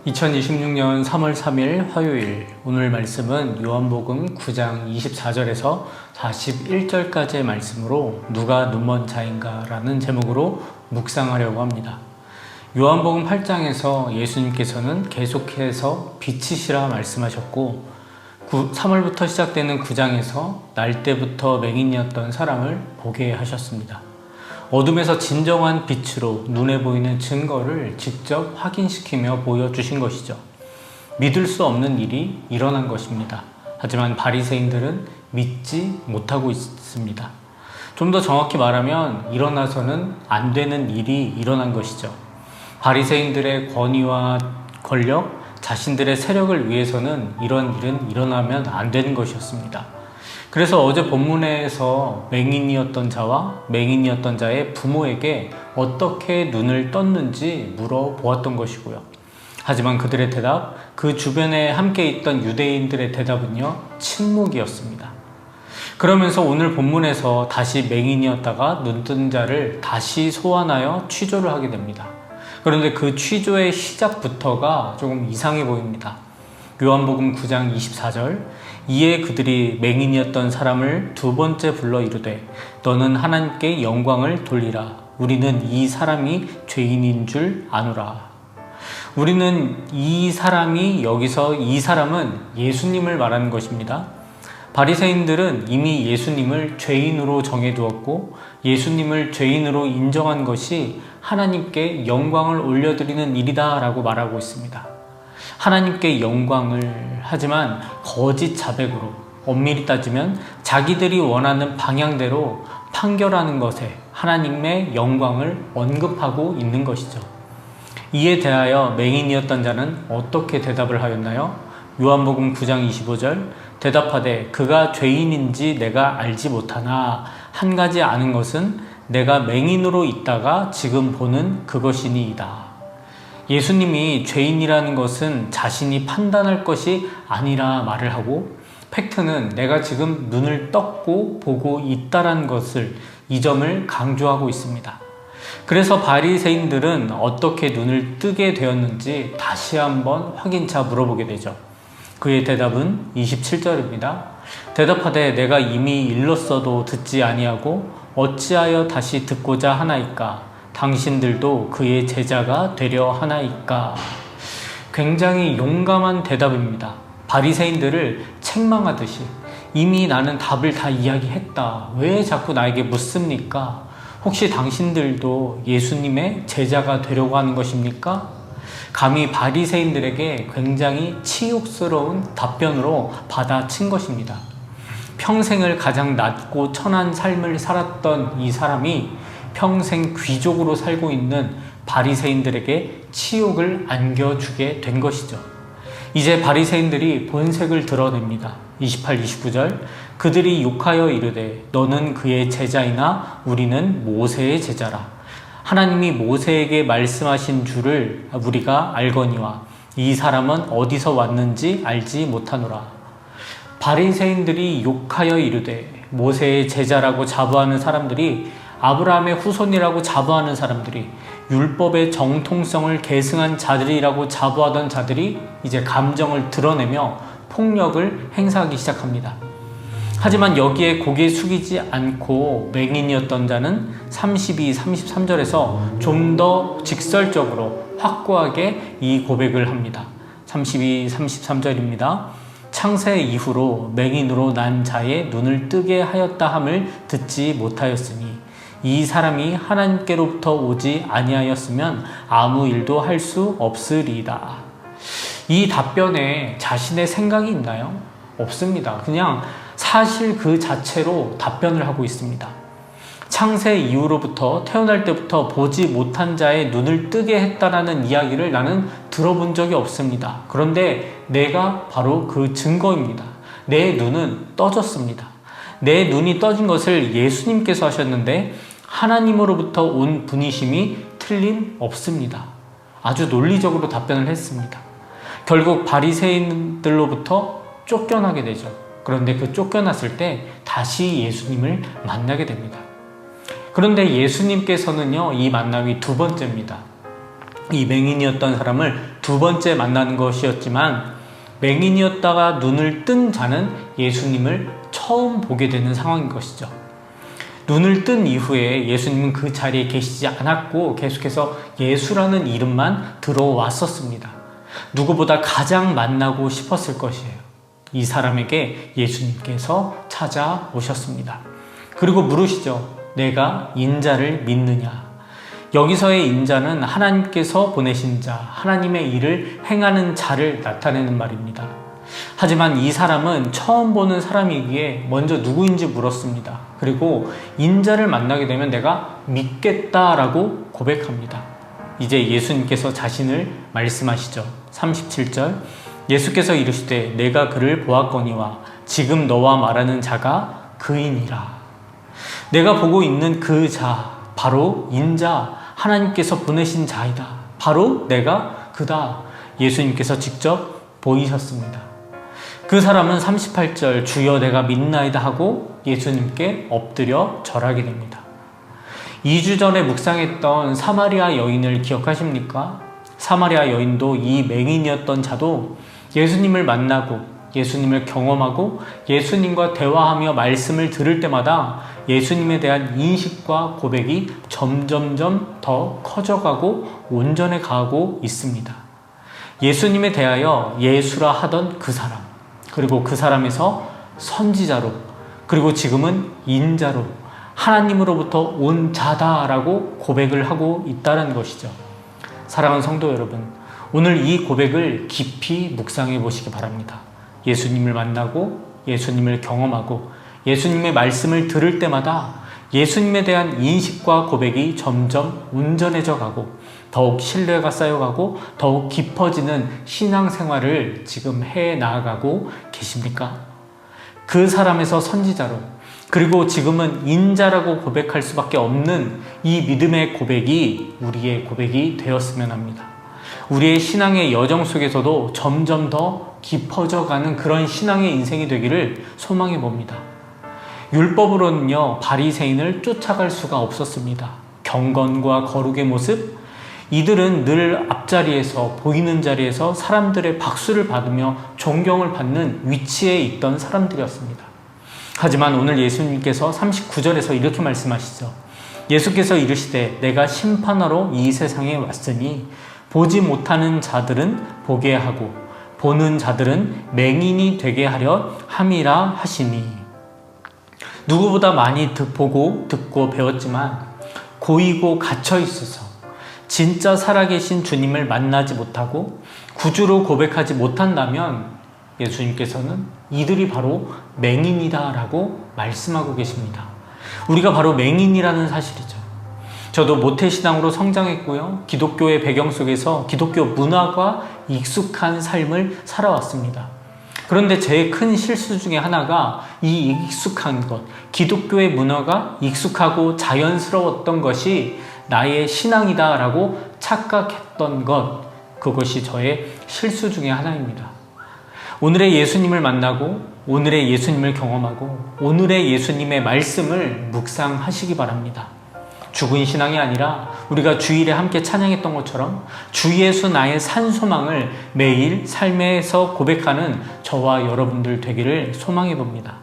2026년 3월 3일 화요일, 오늘 말씀은 요한복음 9장 24절에서 41절까지의 말씀으로 누가 눈먼 자인가 라는 제목으로 묵상하려고 합니다. 요한복음 8장에서 예수님께서는 계속해서 빛이시라 말씀하셨고 3월부터 시작되는 9장에서 날 때부터 맹인이었던 사람을 보게 하셨습니다. 어둠에서 진정한 빛으로 눈에 보이는 증거를 직접 확인시키며 보여주신 것이죠. 믿을 수 없는 일이 일어난 것입니다. 하지만 바리새인들은 믿지 못하고 있습니다. 좀 더 정확히 말하면 일어나서는 안 되는 일이 일어난 것이죠. 바리새인들의 권위와 권력, 자신들의 세력을 위해서는 이런 일은 일어나면 안 되는 것이었습니다. 그래서 어제 본문에서 맹인이었던 자와 맹인이었던 자의 부모에게 어떻게 눈을 떴는지 물어보았던 것이고요. 하지만 그들의 대답, 그 주변에 함께 있던 유대인들의 대답은요, 침묵이었습니다. 그러면서 오늘 본문에서 다시 맹인이었다가 눈뜬 자를 다시 소환하여 취조를 하게 됩니다. 그런데 그 취조의 시작부터가 조금 이상해 보입니다. 요한복음 9장 24절, 이에 그들이 맹인이었던 사람을 두 번째 불러 이르되 너는 하나님께 영광을 돌리라. 우리는 이 사람이 죄인인 줄 아노라. 우리는 이 사람이, 여기서 이 사람은 예수님을 말하는 것입니다. 바리새인들은 이미 예수님을 죄인으로 정해두었고 예수님을 죄인으로 인정한 것이 하나님께 영광을 올려드리는 일이다 라고 말하고 있습니다. 하나님께 영광을, 하지만 거짓 자백으로, 엄밀히 따지면 자기들이 원하는 방향대로 판결하는 것에 하나님의 영광을 언급하고 있는 것이죠. 이에 대하여 맹인이었던 자는 어떻게 대답을 하였나요? 요한복음 9장 25절, 대답하되 그가 죄인인지 내가 알지 못하나 한 가지 아는 것은 내가 맹인으로 있다가 지금 보는 그것이니이다. 예수님이 죄인이라는 것은 자신이 판단할 것이 아니라 말을 하고, 팩트는 내가 지금 눈을 떴고 보고 있다는 것을, 이 점을 강조하고 있습니다. 그래서 바리새인들은 어떻게 눈을 뜨게 되었는지 다시 한번 확인차 물어보게 되죠. 그의 대답은 27절입니다. 대답하되 내가 이미 일렀어도 듣지 아니하고 어찌하여 다시 듣고자 하나이까? 당신들도 그의 제자가 되려 하나이까? 굉장히 용감한 대답입니다. 바리새인들을 책망하듯이 이미 나는 답을 다 이야기했다. 왜 자꾸 나에게 묻습니까? 혹시 당신들도 예수님의 제자가 되려고 하는 것입니까? 감히 바리새인들에게 굉장히 치욕스러운 답변으로 받아친 것입니다. 평생을 가장 낮고 천한 삶을 살았던 이 사람이 평생 귀족으로 살고 있는 바리새인들에게 치욕을 안겨주게 된 것이죠. 이제 바리새인들이 본색을 드러냅니다. 28, 29절, 그들이 욕하여 이르되 너는 그의 제자이나 우리는 모세의 제자라. 하나님이 모세에게 말씀하신 줄을 우리가 알거니와 이 사람은 어디서 왔는지 알지 못하노라. 바리새인들이 욕하여 이르되, 모세의 제자라고 자부하는 사람들이, 아브라함의 후손이라고 자부하는 사람들이, 율법의 정통성을 계승한 자들이라고 자부하던 자들이 이제 감정을 드러내며 폭력을 행사하기 시작합니다. 하지만 여기에 고개 숙이지 않고 맹인이었던 자는 32, 33절에서 좀 더 직설적으로 확고하게 이 고백을 합니다. 32, 33절입니다. 창세 이후로 맹인으로 난 자의 눈을 뜨게 하였다 함을 듣지 못하였으니 이 사람이 하나님께로부터 오지 아니하였으면 아무 일도 할 수 없으리이다. 이 답변에 자신의 생각이 있나요? 없습니다. 그냥 사실 그 자체로 답변을 하고 있습니다. 창세 이후로부터, 태어날 때부터 보지 못한 자의 눈을 뜨게 했다라는 이야기를 나는 들어본 적이 없습니다. 그런데 내가 바로 그 증거입니다. 내 눈은 떠졌습니다. 내 눈이 떠진 것을 예수님께서 하셨는데 하나님으로부터 온 분이심이 틀림없습니다. 아주 논리적으로 답변을 했습니다. 결국 바리새인들로부터 쫓겨나게 되죠. 그런데 그 쫓겨났을 때 다시 예수님을 만나게 됩니다. 그런데 예수님께서는요, 이 만남이 두 번째입니다. 이 맹인이었던 사람을 두 번째 만나는 것이었지만 맹인이었다가 눈을 뜬 자는 예수님을 처음 보게 되는 상황인 것이죠. 눈을 뜬 이후에 예수님은 그 자리에 계시지 않았고 계속해서 예수라는 이름만 들어왔었습니다. 누구보다 가장 만나고 싶었을 것이에요. 이 사람에게 예수님께서 찾아오셨습니다. 그리고 물으시죠. 내가 인자를 믿느냐? 여기서의 인자는 하나님께서 보내신 자, 하나님의 일을 행하는 자를 나타내는 말입니다. 하지만 이 사람은 처음 보는 사람이기에 먼저 누구인지 물었습니다. 그리고 인자를 만나게 되면 내가 믿겠다라고 고백합니다. 이제 예수님께서 자신을 말씀하시죠. 37절 예수께서 이르시되 내가 그를 보았거니와 지금 너와 말하는 자가 그이니라. 내가 보고 있는 그 자, 바로 인자, 하나님께서 보내신 자이다. 바로 내가 그다. 예수님께서 직접 보이셨습니다. 그 사람은 38절 주여 내가 믿나이다 하고 예수님께 엎드려 절하게 됩니다. 2주 전에 묵상했던 사마리아 여인을 기억하십니까? 사마리아 여인도 이 맹인이었던 자도 예수님을 만나고 예수님을 경험하고 예수님과 대화하며 말씀을 들을 때마다 예수님에 대한 인식과 고백이 점점점 더 커져가고 온전해 가고 있습니다. 예수님에 대하여 예수라 하던 그 사람, 그리고 그 사람에서 선지자로, 그리고 지금은 인자로 하나님으로부터 온 자다라고 고백을 하고 있다는 것이죠. 사랑하는 성도 여러분, 오늘 이 고백을 깊이 묵상해 보시기 바랍니다. 예수님을 만나고 예수님을 경험하고 예수님의 말씀을 들을 때마다 예수님에 대한 인식과 고백이 점점 온전해져 가고 더욱 신뢰가 쌓여가고 더욱 깊어지는 신앙생활을 지금 해 나아가고 계십니까? 그 사람에서 선지자로, 그리고 지금은 인자라고 고백할 수밖에 없는 이 믿음의 고백이 우리의 고백이 되었으면 합니다. 우리의 신앙의 여정 속에서도 점점 더 깊어져가는 그런 신앙의 인생이 되기를 소망해 봅니다. 율법으로는요, 바리새인을 쫓아갈 수가 없었습니다. 경건과 거룩의 모습, 이들은 늘 앞자리에서, 보이는 자리에서 사람들의 박수를 받으며 존경을 받는 위치에 있던 사람들이었습니다. 하지만 오늘 예수님께서 39절에서 이렇게 말씀하시죠. 예수께서 이르시되 내가 심판하러 이 세상에 왔으니 보지 못하는 자들은 보게 하고 보는 자들은 맹인이 되게 하려 함이라 하시니. 누구보다 많이 보고 듣고 배웠지만 고이고 갇혀 있어서 진짜 살아계신 주님을 만나지 못하고 구주로 고백하지 못한다면 예수님께서는 이들이 바로 맹인이다 라고 말씀하고 계십니다. 우리가 바로 맹인이라는 사실이죠. 저도 모태신앙으로 성장했고요. 기독교의 배경 속에서 기독교 문화가 익숙한 삶을 살아왔습니다. 그런데 제 큰 실수 중에 하나가 이 익숙한 것, 기독교의 문화가 익숙하고 자연스러웠던 것이 나의 신앙이다 라고 착각했던 것, 그것이 저의 실수 중에 하나입니다. 오늘의 예수님을 만나고 오늘의 예수님을 경험하고 오늘의 예수님의 말씀을 묵상하시기 바랍니다. 죽은 신앙이 아니라 우리가 주일에 함께 찬양했던 것처럼 주 예수 나의 산소망을 매일 삶에서 고백하는 저와 여러분들 되기를 소망해 봅니다.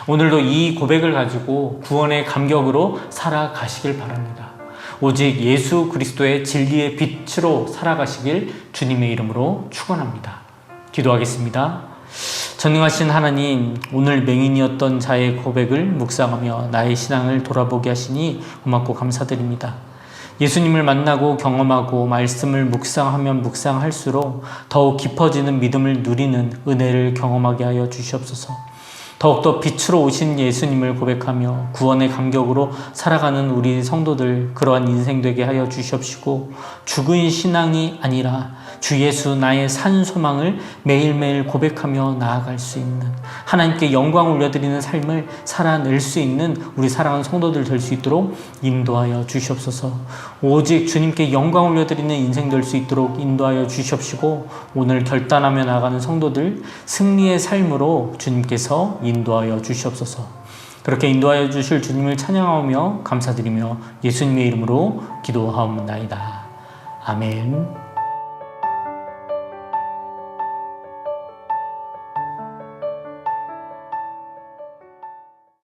오늘도 이 고백을 가지고 구원의 감격으로 살아가시길 바랍니다. 오직 예수 그리스도의 진리의 빛으로 살아가시길 주님의 이름으로 축원합니다. 기도하겠습니다. 전능하신 하나님, 오늘 맹인이었던 자의 고백을 묵상하며 나의 신앙을 돌아보게 하시니 고맙고 감사드립니다. 예수님을 만나고 경험하고 말씀을 묵상하면 묵상할수록 더욱 깊어지는 믿음을 누리는 은혜를 경험하게 하여 주시옵소서. 더욱더 빛으로 오신 예수님을 고백하며 구원의 감격으로 살아가는 우리 성도들 그러한 인생 되게 하여 주시옵시고 죽은 신앙이 아니라 주 예수 나의 산 소망을 매일매일 고백하며 나아갈 수 있는 하나님께 영광 올려드리는 삶을 살아낼 수 있는 우리 사랑하는 성도들 될 수 있도록 인도하여 주시옵소서. 오직 주님께 영광 올려드리는 인생 될 수 있도록 인도하여 주시옵시고 오늘 결단하며 나아가는 성도들 승리의 삶으로 주님께서 인도하여 주시옵소서. 그렇게 인도하여 주실 주님을 찬양하며 감사드리며 예수님의 이름으로 기도하옵나이다. 아멘.